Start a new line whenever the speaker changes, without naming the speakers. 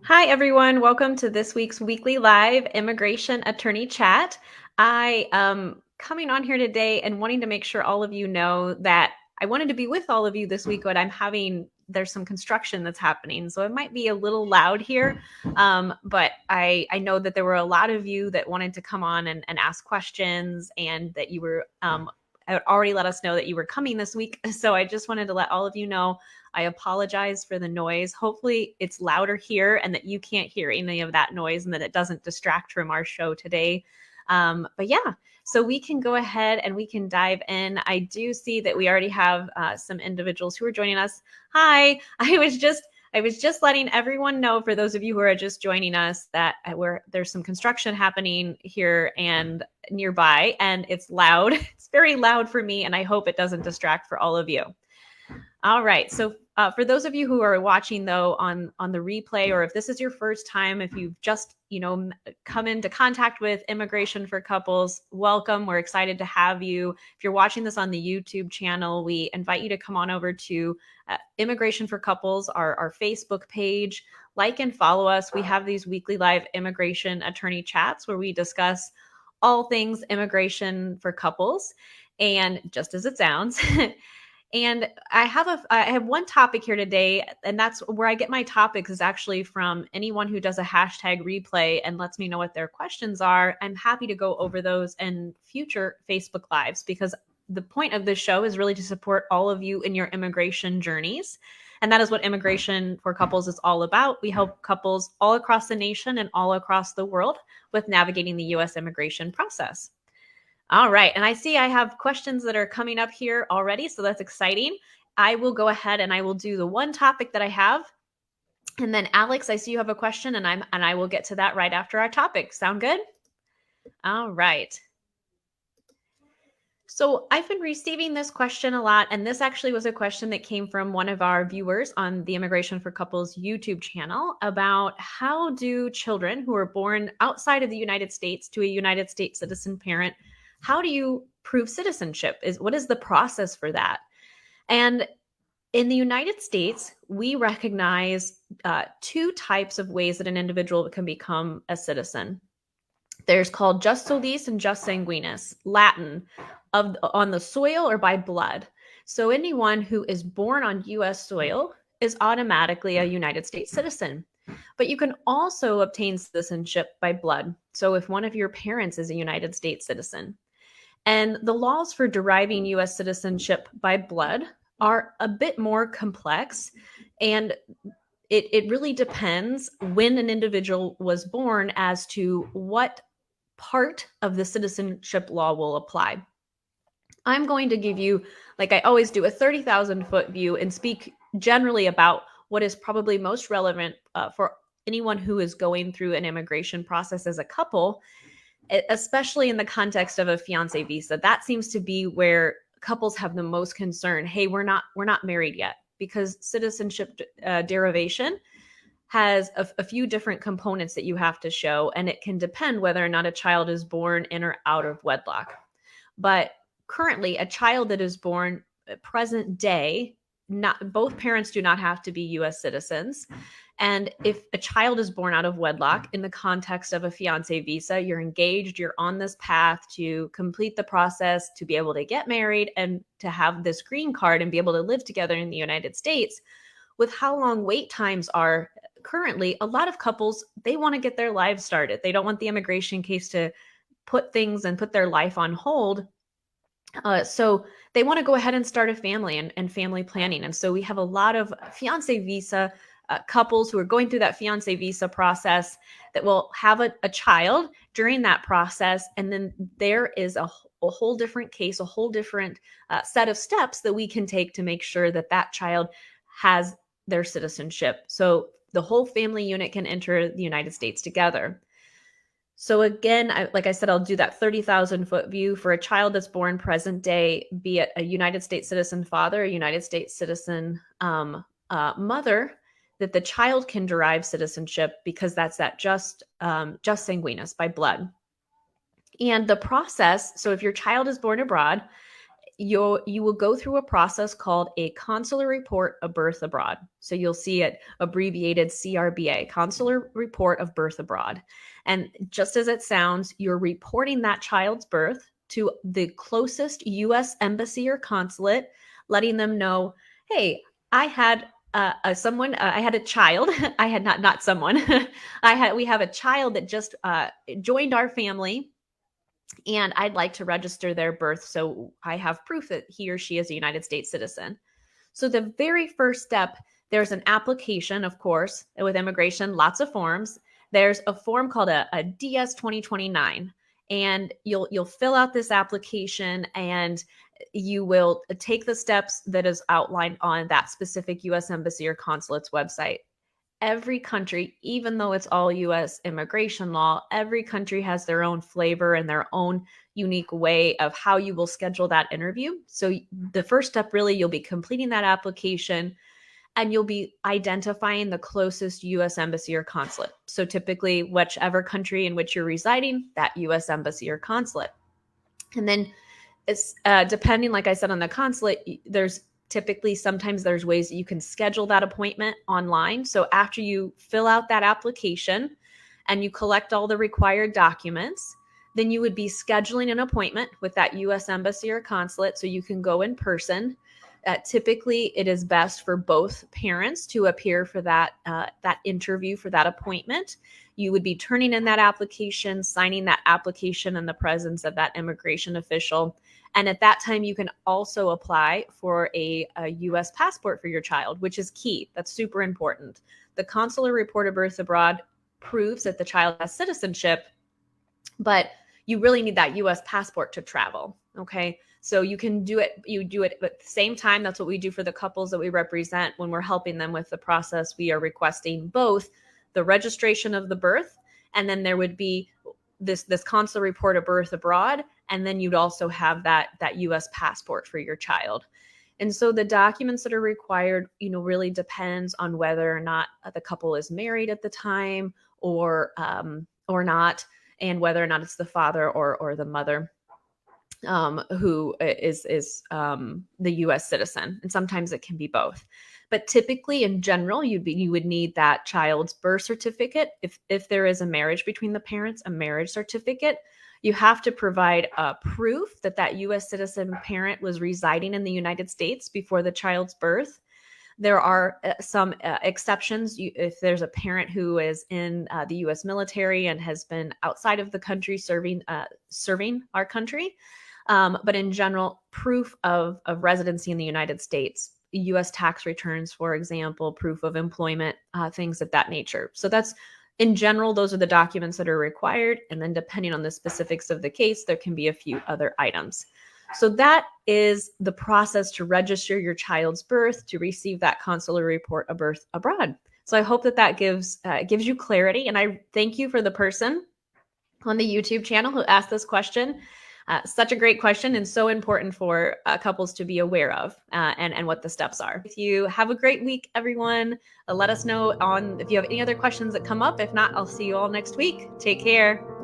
Hi, everyone. Welcome to this week's weekly live immigration attorney chat. I am coming on here today and wanting to make sure all of you know that I wanted to be with all of you this week, but there's some construction that's happening. So it might be a little loud here. But I know that there were a lot of you that wanted to come on and ask questions and that you were had already let us know that you were coming this week. So I just wanted to let all of you know I apologize for the noise. Hopefully, it's louder here and that you can't hear any of that noise and that it doesn't distract from our show today. But yeah, so we can go ahead and we can dive in. I do see that we already have some individuals who are joining us. Hi, I was just letting everyone know, for those of you who are just joining us, that there's some construction happening here and nearby, and it's loud. It's very loud for me, and I hope it doesn't distract for all of you. All right. So for those of you who are watching though on the replay, or if this is your first time, if you've just come into contact with Immigration for Couples, welcome. We're excited to have you. If you're watching this on the YouTube channel, we invite you to come on over to Immigration for Couples, our Facebook page. Like and follow us. We have these weekly live immigration attorney chats where we discuss all things immigration for couples, and just as it sounds. And I have one topic here today, and that's where I get my topics is actually from anyone who does a hashtag replay and lets me know what their questions are. I'm happy to go over those in future Facebook Lives, because the point of this show is really to support all of you in your immigration journeys. And that is what Immigration for Couples is all about. We help couples all across the nation and all across the world with navigating the U.S. immigration process. All right. And I see I have questions that are coming up here already, so that's exciting. I will go ahead and I will do the one topic that I have. And then Alex, I see you have a question, and I will get to that right after our topic. Sound good? All right. So I've been receiving this question a lot, and this actually was a question that came from one of our viewers on the Immigration for Couples YouTube channel about how do children who are born outside of the United States to a United States citizen parent, how do you prove citizenship? What is the process for that? And in the United States, we recognize two types of ways that an individual can become a citizen. There's called jus solis and jus sanguinis, Latin, on the soil or by blood. So anyone who is born on U.S. soil is automatically a United States citizen. But you can also obtain citizenship by blood. So if one of your parents is a United States citizen. And the laws for deriving U.S. citizenship by blood are a bit more complex, and it really depends when an individual was born as to what part of the citizenship law will apply. I'm going to give you, like I always do, a 30,000-foot view and speak generally about what is probably most relevant for anyone who is going through an immigration process as a couple, especially in the context of a fiancé visa. That seems to be where couples have the most concern. Hey, we're not married yet, because citizenship derivation has a few different components that you have to show, and it can depend whether or not a child is born in or out of wedlock. But currently, a child that is born present day, not both parents do not have to be U.S. citizens. And if a child is born out of wedlock in the context of a fiancé visa, you're engaged, you're on this path to complete the process, to be able to get married and to have this green card and be able to live together in the United States. With how long wait times are currently, a lot of couples, they want to get their lives started. They don't want the immigration case to put their life on hold. So they want to go ahead and start a family and family planning. And so we have a lot of fiancé visa couples who are going through that fiancé visa process that will have a child during that process. And then there is a whole different case, a whole different set of steps that we can take to make sure that that child has their citizenship. So the whole family unit can enter the United States together. So again, like I said, I'll do that 30,000-foot view for a child that's born present day, be it a United States citizen father, a United States citizen mother, that the child can derive citizenship because that's that jus sanguinis, by blood. And the process, so if your child is born abroad, you will go through a process called a consular report of birth abroad. So you'll see it abbreviated CRBA, Consular Report of Birth Abroad. And just as it sounds, you're reporting that child's birth to the closest US embassy or consulate, letting them know, hey, I had I had a child. I had not someone. We have a child that just joined our family, and I'd like to register their birth so I have proof that he or she is a United States citizen. So the very first step, there's an application, of course, with immigration, lots of forms. There's a form called a DS 2029, and you'll fill out this application, and you will take the steps that is outlined on that specific US embassy or consulate's website. Every country, even though it's all US immigration law, every country has their own flavor and their own unique way of how you will schedule that interview. So the first step, really, you'll be completing that application, and you'll be identifying the closest US embassy or consulate. So typically, whichever country in which you're residing, that US embassy or consulate. And then it's depending, like I said, on the consulate, there's typically sometimes there's ways that you can schedule that appointment online. So after you fill out that application and you collect all the required documents, then you would be scheduling an appointment with that US embassy or consulate so you can go in person. Typically, it is best for both parents to appear for that interview, for that appointment. You would be turning in that application, signing that application in the presence of that immigration official. And at that time, you can also apply for a U.S. passport for your child, which is key. That's super important. The consular report of birth abroad proves that the child has citizenship, but you really need that U.S. passport to travel. Okay. So you can do it, at the same time. That's what we do for the couples that we represent when we're helping them with the process. We are requesting both the registration of the birth, and then there would be this consular report of birth abroad, and then you'd also have that US passport for your child. And so the documents that are required, really depends on whether or not the couple is married at the time or not, and whether or not it's the father or the mother who is the U.S. citizen, and sometimes it can be both. But typically, in general, you would need that child's birth certificate. If there is a marriage between the parents, a marriage certificate. You have to provide proof that U.S. citizen parent was residing in the United States before the child's birth. There are some exceptions. If there's a parent who is in the U.S. military and has been outside of the country serving our country. But in general, proof of residency in the United States, U.S. tax returns, for example, proof of employment, things of that nature. So that's, in general, those are the documents that are required. And then depending on the specifics of the case, there can be a few other items. So that is the process to register your child's birth, to receive that consular report of birth abroad. So I hope that gives you clarity. And I thank you for the person on the YouTube channel who asked this question. Such a great question, and so important for couples to be aware of and what the steps are. If you have a great week, everyone, let us know if you have any other questions that come up. If not, I'll see you all next week. Take care.